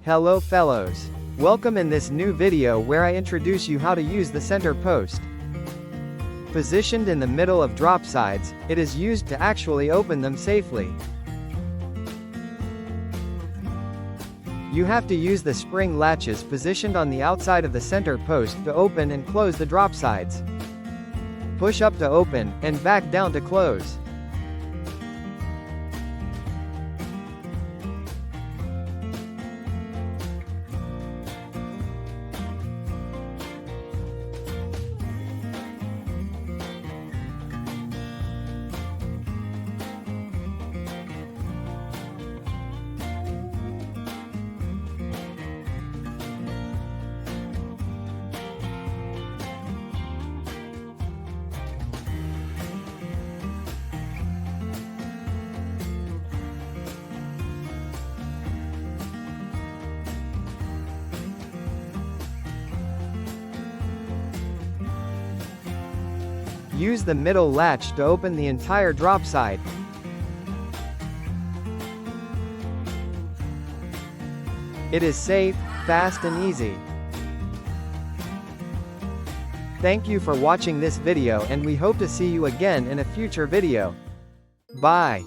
Hello fellows. Welcome in this new video where I introduce you how to use the center post. Positioned in the middle of drop sides, it is used to actually open them safely. You have to use the spring latches positioned on the outside of the center post to open and close the drop sides. Push up to open, and back down to close. Use the middle latch to open the entire drop side. It is safe, fast and easy. Thank you for watching this video and we hope to see you again in a future video. Bye.